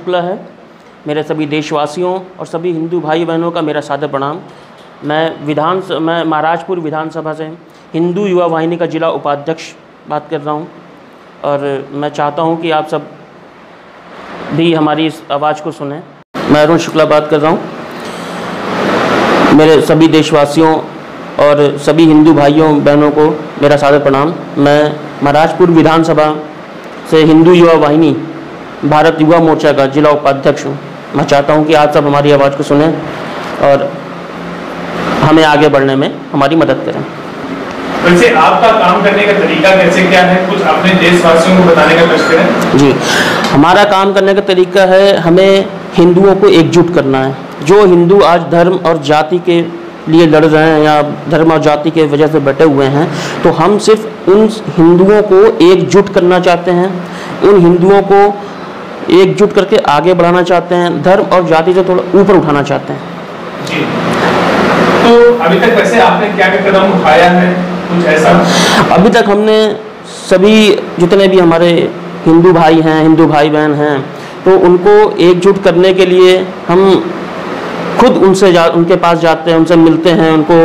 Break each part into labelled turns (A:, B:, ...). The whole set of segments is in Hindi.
A: शुक्ला है। मेरे सभी देशवासियों और सभी हिंदू भाई बहनों का मेरा सादर प्रणाम। मैं महाराजपुर विधानसभा से हिंदू युवा वाहिनी का जिला उपाध्यक्ष बात कर रहा हूं और मैं चाहता हूं कि आप सब भी हमारी इस आवाज़ को सुनें। मैं अरुण शुक्ला बात कर रहा हूं। मेरे सभी देशवासियों और सभी हिंदू भाइयों बहनों को मेरा सादर प्रणाम। मैं महाराजपुर विधानसभा से हिंदू युवा वाहिनी भारत युवा मोर्चा का जिला उपाध्यक्ष हूँ। मैं चाहता हूँ कि आप सब हमारी आवाज़ को सुनें और हमें आगे बढ़ने में हमारी मदद करें।
B: वैसे आपका काम करने का तरीका कैसे क्या है, कुछ अपने देशवासियों को बताने का कोशिश करें।
A: जी, हमारा काम करने का तरीका है, हमें हिंदुओं को एकजुट करना है। जो हिंदू आज धर्म और जाति के लिए लड़ रहे हैं या धर्म और जाति के वजह से बटे हुए हैं, तो हम सिर्फ उन हिंदुओं को एकजुट करना चाहते हैं, उन हिंदुओं को एकजुट करके आगे बढ़ाना चाहते हैं, धर्म और जाति से थोड़ा ऊपर उठाना चाहते हैं।
B: जी, तो अभी तक वैसे आपने क्या क्या कदम उठाया है, कुछ ऐसा?
A: अभी तक हमने सभी जितने भी हमारे हिंदू भाई हैं, हिंदू भाई बहन हैं, तो उनको एकजुट करने के लिए हम खुद उनके पास जाते हैं, उनसे मिलते हैं, उनको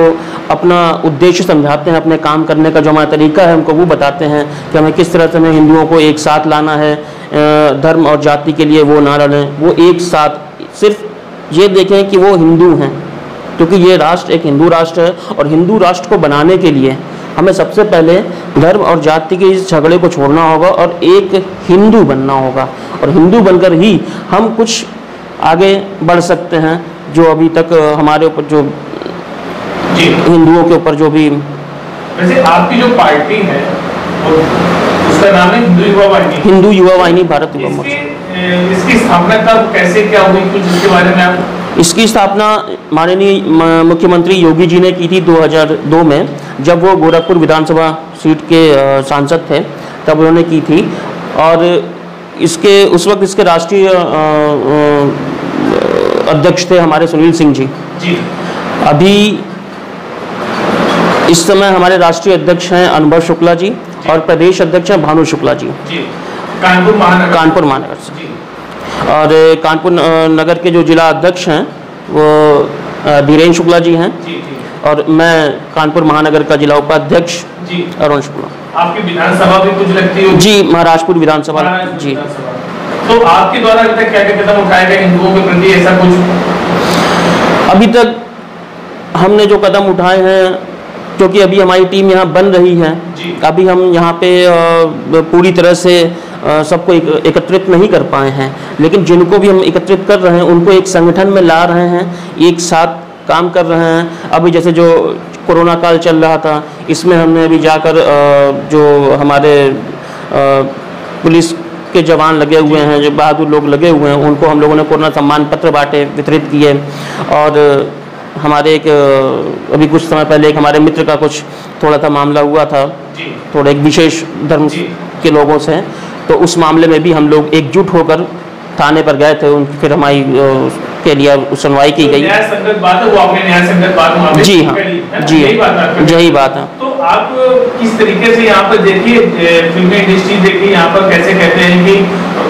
A: अपना उद्देश्य समझाते हैं, अपने काम करने का जो हमारा तरीका है उनको वो बताते हैं कि हमें किस तरह से हमें हिंदुओं को एक साथ लाना है, धर्म और जाति के लिए वो ना लड़ें, वो एक साथ सिर्फ ये देखें कि वो हिंदू हैं, क्योंकि ये राष्ट्र एक हिंदू राष्ट्र है और हिंदू राष्ट्र को बनाने के लिए हमें सबसे पहले धर्म और जाति के इस झगड़े को छोड़ना होगा और एक हिंदू बनना होगा, और हिंदू बनकर ही हम कुछ आगे बढ़ सकते हैं। जो अभी तक हमारे ऊपर जो हिंदुओं के ऊपर जो भी,
B: वैसे आपकी जो पार्टी है उसका नाम है हिंदू युवा वाहिनी।
A: हिंदू युवा वाहिनी भारत युवा मोर्चा।
B: इसकी स्थापना कब कैसे क्या हुई, कुछ इसके बारे में आप?
A: इसकी स्थापना माननीय मुख्यमंत्री योगी जी ने की थी 2002 में, जब वो गोरखपुर विधानसभा सीट के सांसद थे, तब उन्होंने की थी। और इसके उस वक्त इसके राष्ट्रीय अध्यक्ष थे हमारे सुनील सिंह जी। अभी इस समय हमारे राष्ट्रीय अध्यक्ष हैं अनुभव शुक्ला जी और प्रदेश अध्यक्ष हैं भानु शुक्ला जी, कानपुर महानगर से। और कानपुर नगर के जो जिला अध्यक्ष हैं वो धीरेन्द्र शुक्ला जी हैं और मैं कानपुर महानगर का जिला उपाध्यक्ष अरुण शुक्ला।
B: आपकी विधानसभा भी कुछ लगती है?
A: जी, महाराजपुर विधानसभा जी।
B: तो आपके द्वारा अभी तक क्या क्या कदम उठाए गए हिंदुओं के प्रति, ऐसा कुछ?
A: अभी तक हमने जो कदम उठाए हैं, क्योंकि अभी हमारी टीम यहाँ बन रही है, अभी हम यहाँ पे पूरी तरह से सबको एकत्रित नहीं कर पाए हैं, लेकिन जिनको भी हम एकत्रित कर रहे हैं उनको एक संगठन में ला रहे हैं, एक साथ काम कर रहे हैं। अभी जैसे जो कोरोना काल चल रहा था, इसमें हमने अभी जाकर जो हमारे पुलिस के जवान लगे हुए हैं, जो बहादुर लोग लगे हुए हैं, उनको हम लोगों ने कोरोना सम्मान पत्र बांटे, वितरित किए। और हमारे एक अभी कुछ समय पहले एक हमारे मित्र का कुछ थोड़ा सा मामला हुआ था, थोड़ा एक विशेष धर्म के लोगों से, तो उस मामले में भी हम लोग एकजुट होकर थाने पर गए थे। फिर हमारी के लिए सुनवाई की गई।
B: न्याय संगत बात है वो, आपने न्याय संगत बात
A: जी हाँ, जी यही बात है।
B: तो आप किस तरीके से यहाँ पर देखिए, फिल्मी इंडस्ट्री देखिए, यहाँ पर कैसे कहते हैं कि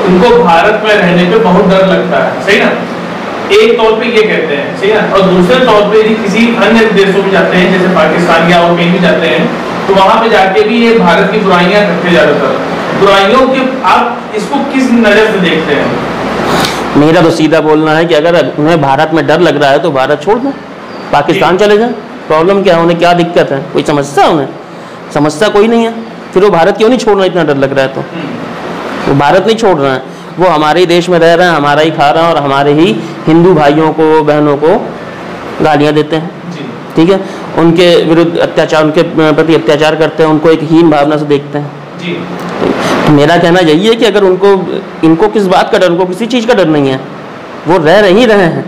B: उनको भारत में रहने पे बहुत डर लगता है, सही ना? एक तौर पे ये कहते हैं, सही ना? और दूसरे तौर पे यदि किसी अन्य देशों में जाते हैं, जैसे पाकिस्तान या और कहीं भी जाते हैं, तो वहाँ पे जाके भी ये भारत की बुराइयां करते ज्यादातर। बुराइयों के आप इसको किस नजर से देखते हैं?
A: मेरा तो सीधा बोलना है कि अगर उन्हें भारत में डर लग रहा है तो भारत छोड़ दें, पाकिस्तान चले जाएं। प्रॉब्लम क्या है, उन्हें क्या दिक्कत है, कोई समस्या है? उन्हें समस्या कोई नहीं है, फिर वो भारत क्यों नहीं छोड़ रहे? इतना डर लग रहा है तो वो भारत नहीं छोड़ रहे हैं, वो हमारे ही देश में रह रहे हैं, हमारा ही खा रहे हैं और हमारे ही हिंदू भाइयों को बहनों को गालियाँ देते हैं, ठीक है, उनके विरुद्ध अत्याचार, उनके प्रति अत्याचार करते हैं, उनको एक हीन भावना से देखते हैं। तो मेरा कहना यही है कि अगर इनको किस बात का डर, उनको किसी चीज़ का डर नहीं है, वो रह ही रहे हैं।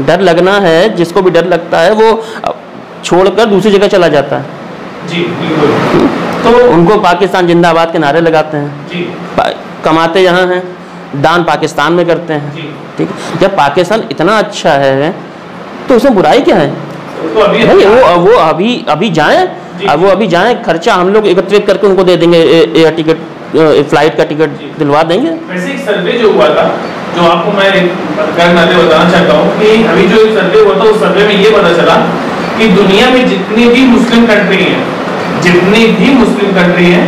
A: डर लगना है, जिसको भी डर लगता है वो छोड़कर दूसरी जगह चला जाता है।
B: जी बिल्कुल।
A: तो उनको पाकिस्तान जिंदाबाद के नारे लगाते हैं, कमाते यहाँ हैं, दान पाकिस्तान में करते हैं, ठीक है। जब पाकिस्तान इतना अच्छा है तो उसमें बुराई क्या है?
B: तो
A: नहीं, वो अभी जाएं, अब वो अभी जाएं, खर्चा हम लोग एकत्रित करके उनको दे देंगे एयर टिकट फ्लाइट का टिकट दिलवा देंगे।
B: वैसे एक सर्वे जो हुआ था, जो आपको मैं बताना चाहता हूँ कि अभी जो एक सर्वे हुआ था, उस सर्वे में ये पता चला कि दुनिया में जितनी भी मुस्लिम कंट्री हैं,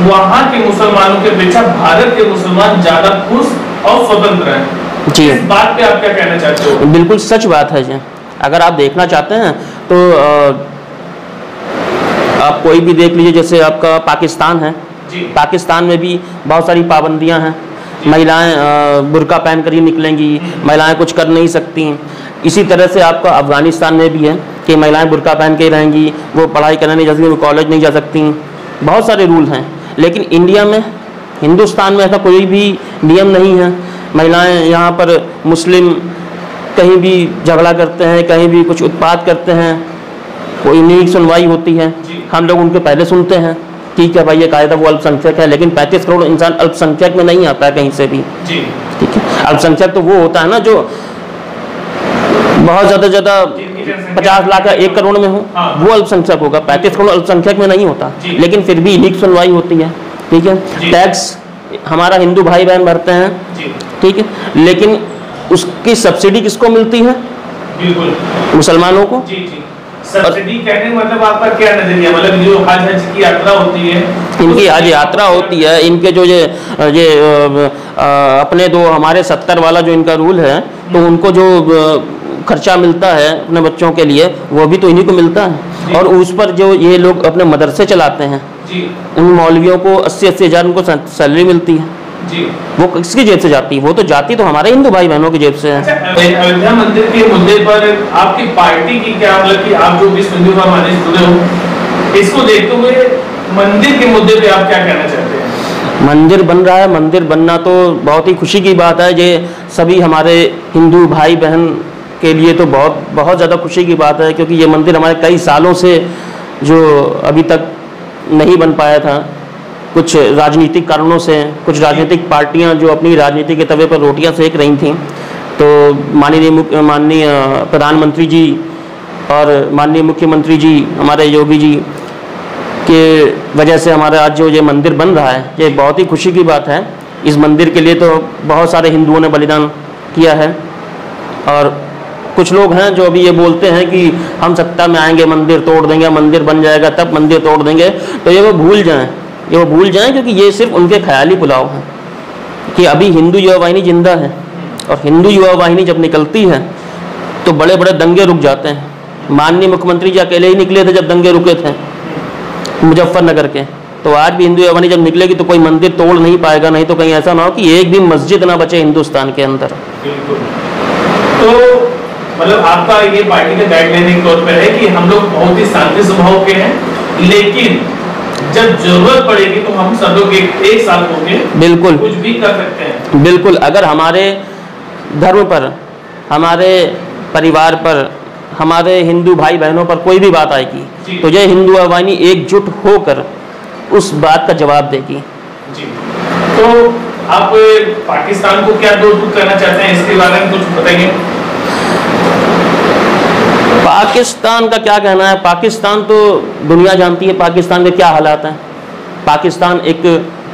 B: वहाँ के मुसलमानों के अपेक्षा भारत के मुसलमान ज्यादा खुश और स्वतंत्र हैं।
A: जी,
B: इस बात पे आप क्या कहना चाहते हो?
A: बिल्कुल सच बात है जी। अगर आप देखना चाहते हैं तो आप कोई भी देख लीजिए, जैसे आपका पाकिस्तान है, पाकिस्तान में भी बहुत सारी पाबंदियां हैं। महिलाएं बुर्का पहन कर ही निकलेंगी, महिलाएं कुछ कर नहीं सकती। इसी तरह से आपका अफगानिस्तान में भी है कि महिलाएं बुर्का पहन के ही रहेंगी, वो पढ़ाई करने नहीं जा सकती, वो कॉलेज नहीं जा सकती। बहुत सारे रूल हैं। लेकिन इंडिया में, हिंदुस्तान में ऐसा कोई भी नियम नहीं है। महिलाएं यहाँ पर मुस्लिम कहीं भी झगड़ा करते हैं, कहीं भी कुछ उत्पात करते हैं, कोई नहीं सुनवाई होती है। हम लोग उनके पहले सुनते हैं, ठीक है भाई ये कायदा, वो अल्पसंख्यक है। लेकिन 35 करोड़ इंसान अल्पसंख्यक में नहीं आता है कहीं से भी। ठीक है, अल्पसंख्यक तो वो होता है ना जो बहुत ज़्यादा 50 लाख या 1 करोड़ में हो, वो अल्पसंख्यक होगा। 35 करोड़ अल्पसंख्यक में नहीं होता। लेकिन फिर भी लीक सुनवाई होती है। ठीक है, टैक्स हमारा हिंदू भाई बहन भरते हैं, ठीक है, लेकिन उसकी सब्सिडी किसको मिलती है? बिल्कुल मुसलमानों को।
B: सब्सिडी कहने मतलब आपका क्या नजरिया? मतलब जो हज की यात्रा होती है,
A: इनकी हज यात्रा होती है, इनके जो ये अपने दो हमारे 70 वाला जो इनका रूल है, तो उनको जो खर्चा मिलता है अपने बच्चों के लिए, वो भी तो इन्हीं को मिलता है। और उस पर जो ये लोग अपने मदरसे चलाते हैं, उन मौलवियों को 80-80 हज़ार उनको सैलरी मिलती है। वो किसकी जेब से जाती है? वो तो जाती तो हमारे हिंदू भाई बहनों की जेब से है।
B: अयोध्या मंदिर के मुद्दे पर आपकी पार्टी की क्या, मतलब कि आप जो विश्व हिंदू समाज से जुड़े हो, इसको देखते हुए मंदिर के मुद्दे पे आप क्या कहना चाहते हैं?
A: मंदिर बन रहा है, मंदिर बनना तो बहुत ही खुशी की बात है। ये सभी हमारे हिंदू भाई बहन के लिए तो बहुत ज़्यादा खुशी की बात है, क्योंकि ये मंदिर हमारे कई सालों से जो अभी तक नहीं बन पाया था, कुछ राजनीतिक कारणों से, कुछ राजनीतिक पार्टियां जो अपनी राजनीति के तवे पर रोटियां सेक रही थीं, तो माननीय प्रधानमंत्री जी और माननीय मुख्यमंत्री जी हमारे योगी जी के वजह से हमारा आज जो ये मंदिर बन रहा है, ये बहुत ही खुशी की बात है। इस मंदिर के लिए तो बहुत सारे हिंदुओं ने बलिदान किया है। और कुछ लोग हैं जो अभी ये बोलते हैं कि हम सत्ता में आएंगे मंदिर तोड़ देंगे, मंदिर बन जाएगा तब मंदिर तोड़ देंगे, तो ये वो भूल जाएं, क्योंकि ये सिर्फ उनके ख्याली पुलाव हैं। कि अभी हिंदू युवा वाहिनी जिंदा है, और हिंदू युवा वाहिनी जब निकलती है तो बड़े बड़े दंगे रुक जाते हैं। माननीय मुख्यमंत्री जी अकेले ही निकले थे जब दंगे रुके थे मुजफ्फरनगर के। तो आज भी हिंदू युवा वाहिनी जब निकलेगी तो कोई मंदिर तोड़ नहीं पाएगा। नहीं तो कहीं ऐसा ना हो कि एक भी मस्जिद ना बचे हिंदुस्तान के अंदर।
B: तो मतलब आपका ये पार्टी का गाइडलाइन एक तौर पर है कि हम लोग बहुत ही शांति स्वभाव के हैं, लेकिन जब जरूरत पड़ेगी तो हम सब लोग एक साथ होकर
A: बिल्कुल
B: कुछ भी कर सकते हैं।
A: बिल्कुल, अगर हमारे धर्म पर, हमारे परिवार पर, हमारे हिंदू भाई बहनों पर कोई भी बात आएगी तो ये हिंदू वाहिनी एकजुट होकर उस बात का जवाब देगी।
B: जी, तो आप पाकिस्तान को क्या दोष करना चाहते हैं, इसके बारे में कुछ बताइए।
A: पाकिस्तान का क्या कहना है? पाकिस्तान तो दुनिया जानती है पाकिस्तान के क्या हालात हैं। पाकिस्तान एक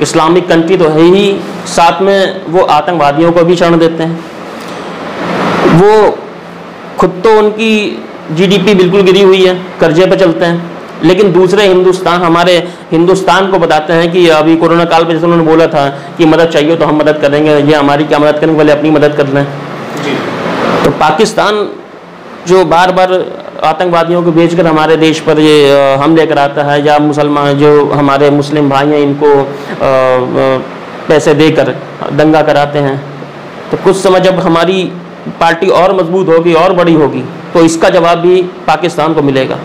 A: इस्लामिक कंट्री तो है ही, साथ में वो आतंकवादियों को भी शरण देते हैं। वो खुद तो उनकी जीडीपी बिल्कुल गिरी हुई है, कर्जे पे चलते हैं, लेकिन दूसरे हमारे हिंदुस्तान को बताते हैं कि अभी कोरोना काल में जैसे उन्होंने बोला था कि मदद चाहिए तो हम मदद करेंगे, ये हमारी क्या मदद करेंगे, पहले अपनी मदद कर लें। तो पाकिस्तान जो बार बार आतंकवादियों को भेजकर हमारे देश पर ये हमले कराता है, या मुसलमान जो हमारे मुस्लिम भाई हैं इनको पैसे देकर दंगा कराते हैं, तो कुछ समय जब हमारी पार्टी और मजबूत होगी और बड़ी होगी तो इसका जवाब भी पाकिस्तान को मिलेगा।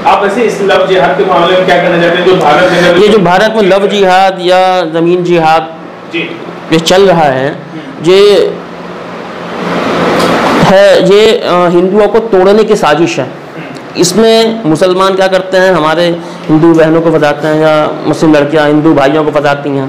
B: आप ऐसे इस लव जिहाद के मामले में क्या कहना चाहते हैं? जो भारत
A: ये जो भारत में लव जिहाद या ज़मीन जिहाद ये चल रहा है, ये हिंदुओं को तोड़ने की साजिश है। इसमें मुसलमान क्या करते हैं, हमारे हिंदू बहनों को फंसाते हैं, या मुस्लिम लड़कियां हिंदू भाइयों को फंसाती हैं,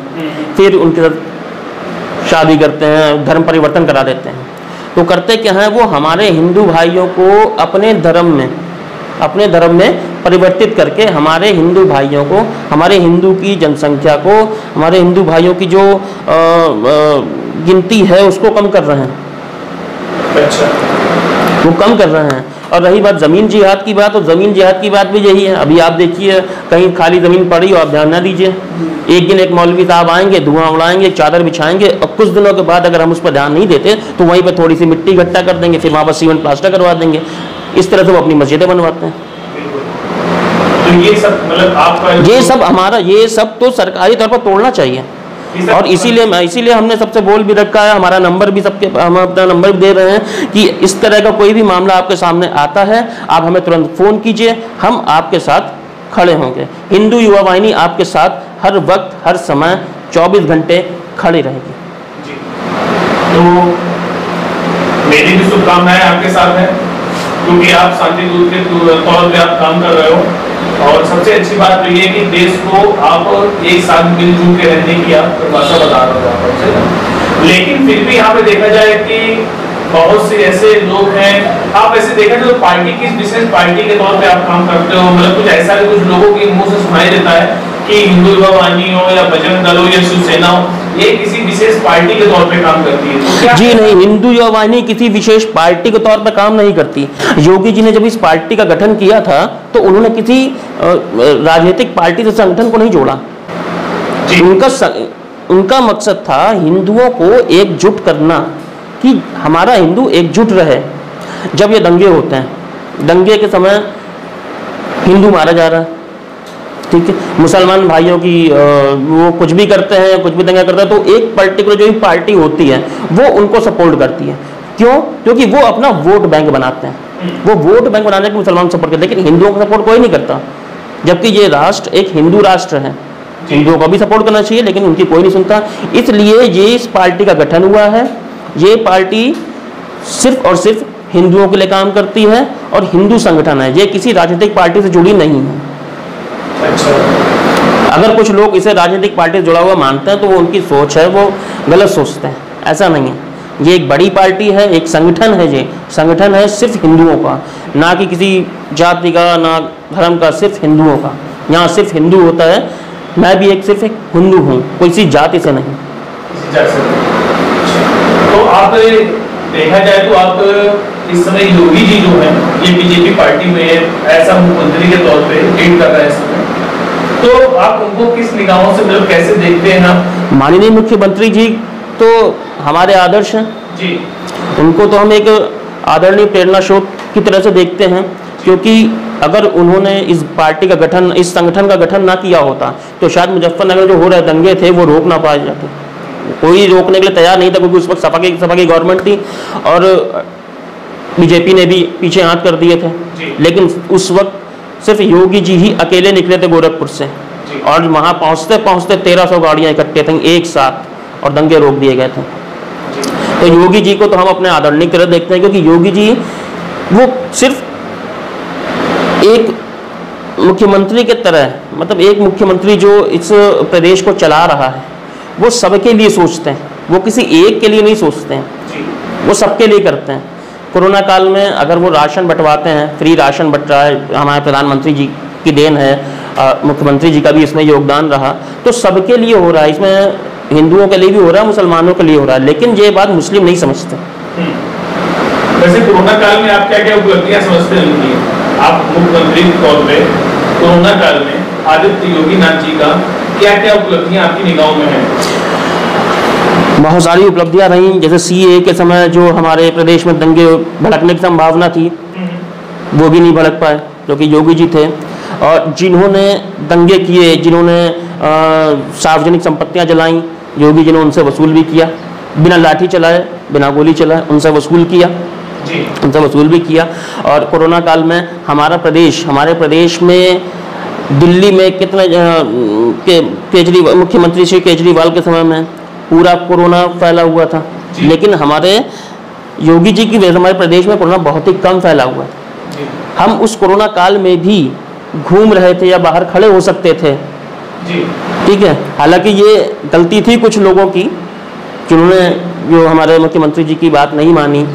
A: फिर उनके साथ शादी करते हैं, धर्म परिवर्तन करा देते हैं। तो करते क्या हैं, वो हमारे हिंदू भाइयों को अपने धर्म में परिवर्तित करके हमारे हिंदू भाइयों को, हमारे हिंदू की जनसंख्या को, हमारे हिंदू भाइयों की जो गिनती है उसको कम कर रहे हैं।
B: अच्छा,
A: वो कम कर रहे हैं। और रही बात ज़मीन जिहाद की बात, तो ज़मीन जिहाद की बात भी यही है। अभी आप देखिए कहीं खाली ज़मीन पड़ी हो, आप ध्यान ना दीजिए, एक दिन एक मौलवी साहब आएंगे, धुआं उड़ाएंगे, चादर बिछाएंगे, और कुछ दिनों के बाद अगर हम उस पर ध्यान नहीं देते तो वहीं पर थोड़ी सी मिट्टी इकट्ठा कर देंगे, फिर वहाँ पर सीमेंट प्लास्टर करवा देंगे। इस तरह से वो अपनी मस्जिदें बनवाते हैं।
B: तो ये सब मतलब आपका
A: ये सब हमारा, ये सब तो सरकारी तौर पर तोड़ना चाहिए। और इसीलिए हमने सबसे बोल भी रखा है, हमारा नंबर भी सबके, हम अपना नंबर भी दे रहे हैं कि इस तरह का कोई भी मामला आपके सामने आता है, आप हमें तुरंत फ़ोन कीजिए, हम आपके साथ खड़े होंगे। हिंदू युवा वाहिनी आपके साथ हर वक्त, हर समय 24 घंटे खड़ी रहेगी।
B: जी। तो मेरी भी शुभकामनाएं आपके साथ हैं, क्योंकि आप शांति दूत के तौर पे आप काम कर रहे हो। और सबसे अच्छी बात तो ये कि देश को आप एक साथ मिलजुल के रहने की आप परिभाषा बता रहे हो। लेकिन फिर भी यहाँ पे देखा जाए कि बहुत से ऐसे लोग हैं, आप ऐसे देखा जाए तो पार्टी, किस विशेष पार्टी के तौर पे आप काम करते हो, मतलब कुछ ऐसा भी कुछ लोगों के मुंह से सुनाई देता है कि हिंदू युवा वाहिनी हो या बजरंग दल हो या शिवसेना हो, ये किसी विशेष पार्टी के तौर पे काम करती है। तो
A: जी नहीं, हिंदू युवा वाहिनी किसी विशेष पार्टी के तौर पर काम नहीं करती। योगी जी ने जब इस पार्टी का गठन किया था तो उन्होंने किसी राजनीतिक पार्टी से संगठन को नहीं जोड़ा। उनका मकसद था हिंदुओं को एकजुट करना, कि हमारा हिंदू एकजुट रहे। जब ये दंगे होते हैं, दंगे के समय हिंदू मारा जा रहा है, ठीक है, मुसलमान भाइयों की वो कुछ भी करते हैं, कुछ भी दंगा करते हैं, तो एक पर्टिकुलर जो पार्टी होती है वो उनको सपोर्ट करती है। क्यों? क्योंकि वो अपना वोट बैंक बनाते हैं, वो वोट बैंक बनाने के मुसलमान सपोर्ट करते हैं, लेकिन हिंदुओं का सपोर्ट कोई नहीं करता। जबकि ये राष्ट्र एक हिंदू राष्ट्र है, हिंदुओं को भी सपोर्ट करना चाहिए, लेकिन उनकी कोई नहीं सुनता। इसलिए ये इस पार्टी का गठन हुआ है। ये पार्टी सिर्फ और सिर्फ हिंदुओं के लिए काम करती है और हिंदू संगठन है, ये किसी राजनीतिक पार्टी से जुड़ी नहीं है।
B: अच्छा।
A: अगर कुछ लोग इसे राजनीतिक पार्टी से जुड़ा हुआ मानते हैं तो वो उनकी सोच है, वो गलत सोचते हैं। ऐसा नहीं है, ये एक बड़ी पार्टी है, एक संगठन है, ये संगठन है सिर्फ हिंदुओं का, ना कि किसी जाति का, ना धर्म का, सिर्फ हिंदुओं का। यहाँ सिर्फ हिंदू होता है। मैं भी सिर्फ एक हिंदू हूँ, किसी जाति से नहीं।
B: तो आप देखा जाए तो आप इस समय योगी जी जो है ये बीजेपी पार्टी में ऐसा मुख्यमंत्री के तौर पे लीड कर रहे हैं इस समय, तो आप उनको किस निगाहों से, मतलब कैसे देखते हैं आप?
A: माननीय मुख्यमंत्री जी तो हमारे आदर्श हैं
B: जी,
A: उनको तो हम एक आदरणीय प्रेरणा स्रोत की तरह से देखते हैं। क्योंकि अगर उन्होंने इस पार्टी का गठन, इस संगठन का गठन ना किया होता तो शायद मुजफ्फरनगर जो हो रहे दंगे थे वो रोक ना पाए जाते। कोई रोकने के लिए तैयार नहीं था, क्योंकि उस वक्त सपा की गवर्नमेंट थी और बीजेपी ने भी पीछे हाथ कर दिए थे। लेकिन उस वक्त सिर्फ योगी जी ही अकेले निकले थे गोरखपुर से, और वहाँ पहुँचते पहुँचते 1300 गाड़ियाँ इकट्ठे थी एक साथ, और दंगे रोक दिए गए थे। तो योगी जी को तो हम अपने आदरणीय की तरह देखते हैं, क्योंकि योगी जी वो सिर्फ एक मुख्यमंत्री के तरह, मतलब एक मुख्यमंत्री जो इस प्रदेश को चला रहा है वो सबके लिए सोचते हैं, वो किसी एक के लिए नहीं सोचते हैं, वो सबके लिए करते हैं। कोरोना काल में अगर वो राशन बंटवाते हैं, फ्री राशन बंट रहा है, हमारे प्रधानमंत्री जी की देन है, मुख्यमंत्री जी का भी इसमें योगदान रहा, तो सबके लिए हो रहा है। इसमें हिंदुओं के लिए भी हो रहा है, मुसलमानों के लिए हो रहा है, लेकिन ये बात मुस्लिम नहीं समझते।
B: वैसे कोरोना काल में आप क्या क्या उपलब्धियां समझते हैं? आप मुख्यमंत्री के तौर पे कोरोना काल में आदित्य योगी नाथ जी का क्या क्या उपलब्धियां आपकी निगाहों में हैं?
A: बहुत सारी उपलब्धियां रही, जैसे सीए के समय जो हमारे प्रदेश में दंगे भड़कने की संभावना थी वो भी नहीं भड़क पाए, क्योंकि योगी जी थे। और जिन्होंने दंगे किए, जिन्होंने सार्वजनिक संपत्तियां जलाई, योगी जी ने उनसे वसूल भी किया, बिना लाठी चलाए, बिना गोली चलाए उनसे वसूल किया, उनसे वसूल भी किया। और कोरोना काल में हमारे प्रदेश में दिल्ली में कितने केजरीवाल, मुख्यमंत्री श्री केजरीवाल के समय में पूरा कोरोना फैला हुआ था, लेकिन हमारे योगी जी की वजह से हमारे प्रदेश में कोरोना बहुत ही कम फैला हुआ है। हम उस कोरोना काल में भी घूम रहे थे या बाहर खड़े हो सकते थे, ठीक है। हालांकि ये गलती थी कुछ लोगों की, जिन्होंने जो हमारे मुख्यमंत्री जी की बात नहीं मानी,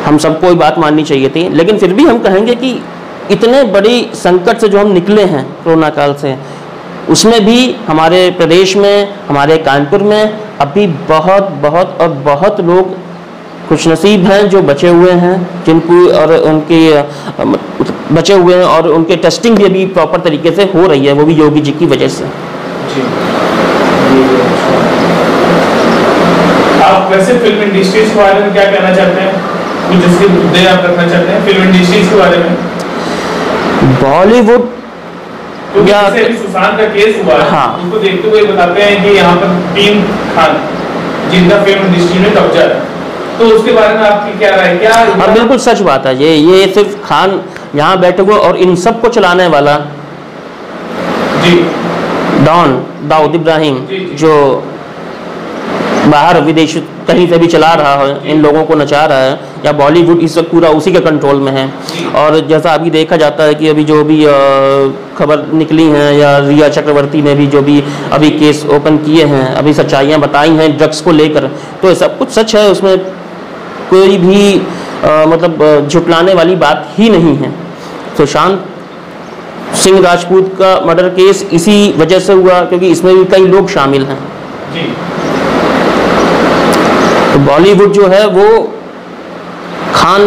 A: हम सबको बात माननी चाहिए थी। लेकिन फिर भी हम कहेंगे कि इतने बड़ी संकट से जो हम निकले हैं कोरोना काल से, उसमें भी हमारे प्रदेश में, हमारे कानपुर में अभी बहुत बहुत और बहुत लोग खुशनसीब हैं जो बचे हुए हैं, जिनको और उनके बचे हुए हैं और उनके टेस्टिंग भी अभी प्रॉपर तरीके से हो रही है, वो भी योगी जी की वजह से।
B: आप वैसे फिल्म इंडस्ट्री के बारे में क्या कहना चाहते हैं? कुछ इसके मुद्दे आप रखना चाहते हैं फिल्म इंडस्ट्री के बारे में?
A: बॉलीवुड
B: या सुशांत का केस हुआ है, हाँ, उसको देखते हुए बताते हैं कि यहाँ पर 3 खान जिनका फिल्म इंडस्ट्री में कब्जा है, तो उसके बारे में आपकी क्या राय? क्या हाँ,
A: बिल्कुल सच बात है। ये सिर्फ खान यहाँ बैठे हुए और इन सबको चलाने वाला
B: जी
A: डॉन दाऊद इब्राहिम जो बाहर विदेश कहीं से भी चला रहा है, इन लोगों को नचा रहा है, या बॉलीवुड इस वक्त पूरा उसी के कंट्रोल में है। और जैसा अभी देखा जाता है कि अभी जो भी खबर निकली हैं, या रिया चक्रवर्ती ने भी जो भी अभी केस ओपन किए हैं, अभी सच्चाइयाँ बताई हैं ड्रग्स को लेकर, तो सब कुछ सच है, उसमें कोई भी मतलब झुटलाने वाली बात ही नहीं है। सुशांत सिंह राजपूत का मर्डर केस इसी वजह से हुआ क्योंकि इसमें भी कई लोग शामिल हैं। तो बॉलीवुड जो है वो खान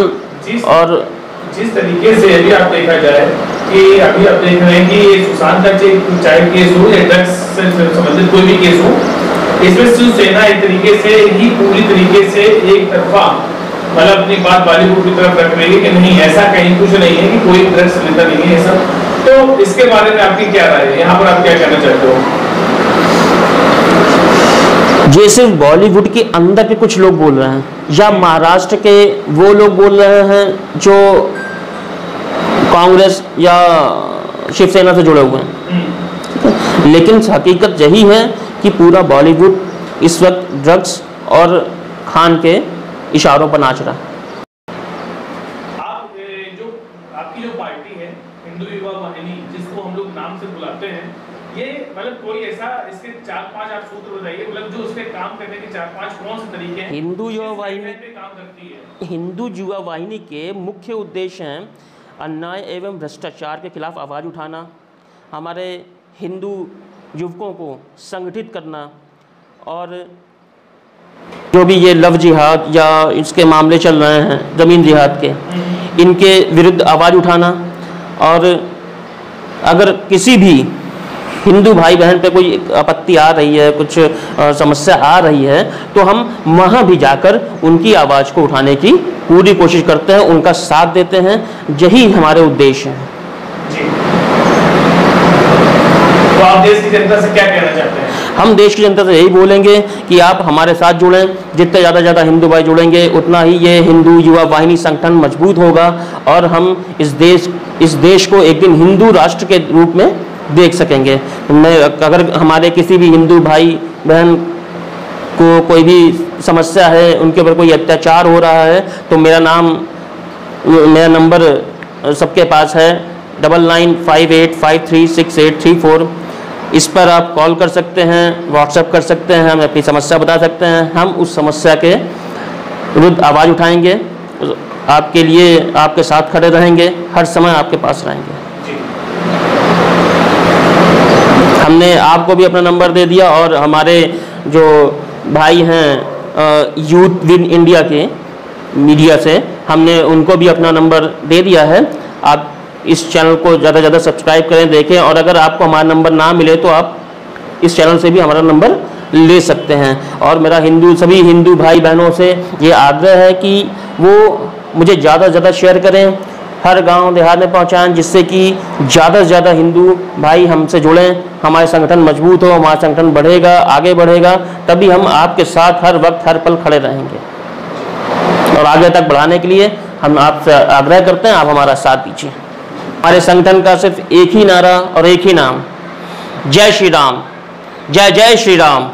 A: और
B: जिस तरीके से अभी आप देखा जाए कि अभी आप देख रहे हैं कि सुशांत का चाहे केस हो या ड्रग्स से संबंधित कोई भी केस हो, इसमें शिवसेना एक तरीके से ही पूरी तरीके से एक तरफा मतलब अपनी बात बॉलीवुड की तरफ रख रही है कि नहीं ऐसा कहीं कुछ नहीं है कि कोई ड्रग्स लेता नहीं है ऐसा। तो इसके बारे में आपकी क्या राय है? यहाँ पर आप क्या कहना चाहते हो?
A: ये सिर्फ बॉलीवुड के अंदर के कुछ लोग बोल रहे हैं, या महाराष्ट्र के वो लोग बोल रहे हैं जो कांग्रेस या शिवसेना से जुड़े हुए हैं, लेकिन हकीकत यही है कि पूरा बॉलीवुड इस वक्त ड्रग्स और खान के इशारों पर नाच रहा है।
B: आपकी जो पार्टी है हिंदू युवा वाहिनी, जिसको हम लोग नाम से बुलाते हैं, ये मतलब कोई ऐसा इसके 4-5 आप सूत्र बताइए, मतलब जो उसके काम करने के 4-5 कौन से तरीके हैं?
A: हिंदू युवा वाहिनी
B: पे काम करती है।
A: हिंदू युवा वाहिनी के मुख्य उद्देश्य हैं अन्याय एवं भ्रष्टाचार के खिलाफ आवाज़ उठाना, हमारे हिंदू युवकों को संगठित करना, और जो भी ये लव जिहाद या इसके मामले चल रहे हैं ज़मीन जिहाद के, इनके विरुद्ध आवाज़ उठाना, और अगर किसी भी हिंदू भाई बहन पे कोई आपत्ति आ रही है, कुछ समस्या आ रही है, तो हम वहाँ भी जाकर उनकी आवाज़ को उठाने की पूरी कोशिश करते हैं, उनका साथ देते हैं। यही हमारे उद्देश्य हैं।
B: तो आप देश की जनता से क्या कहना चाहते हैं?
A: हम देश की जनता से यही बोलेंगे कि आप हमारे साथ जुड़ें, जितने ज़्यादा हिंदू भाई जुड़ेंगे उतना ही ये हिंदू युवा वाहिनी संगठन मजबूत होगा, और हम इस देश को एक दिन हिंदू राष्ट्र के रूप में देख सकेंगे। अगर हमारे किसी भी हिंदू भाई बहन को कोई भी समस्या है, उनके ऊपर कोई अत्याचार हो रहा है, तो मेरा नंबर सबके पास है 9958536834। इस पर आप कॉल कर सकते हैं, व्हाट्सएप कर सकते हैं, हमें अपनी समस्या बता सकते हैं। हम उस समस्या के विरुद्ध आवाज़ उठाएंगे, आपके लिए आपके साथ खड़े रहेंगे, हर समय आपके पास रहेंगे। हमने आपको भी अपना नंबर दे दिया, और हमारे जो भाई हैं यूथ विन इंडिया के मीडिया से, हमने उनको भी अपना नंबर दे दिया है। आप इस चैनल को ज़्यादा से ज़्यादा सब्सक्राइब करें, देखें, और अगर आपको हमारा नंबर ना मिले तो आप इस चैनल से भी हमारा नंबर ले सकते हैं। और मेरा सभी हिंदू भाई बहनों से ये आग्रह है कि वो मुझे ज़्यादा से ज़्यादा शेयर करें, हर गांव देहात में पहुंचाएं, जिससे कि ज़्यादा से ज़्यादा हिंदू भाई हमसे जुड़ें, हमारे संगठन मजबूत हो, हमारा संगठन बढ़ेगा, आगे बढ़ेगा, तभी हम आपके साथ हर वक्त हर पल खड़े रहेंगे। और आगे तक बढ़ाने के लिए हम आपसे आग्रह करते हैं, आप हमारा साथ दीजिए। हमारे संगठन का सिर्फ एक ही नारा और एक ही नाम, जय श्री राम, जय जय श्री राम।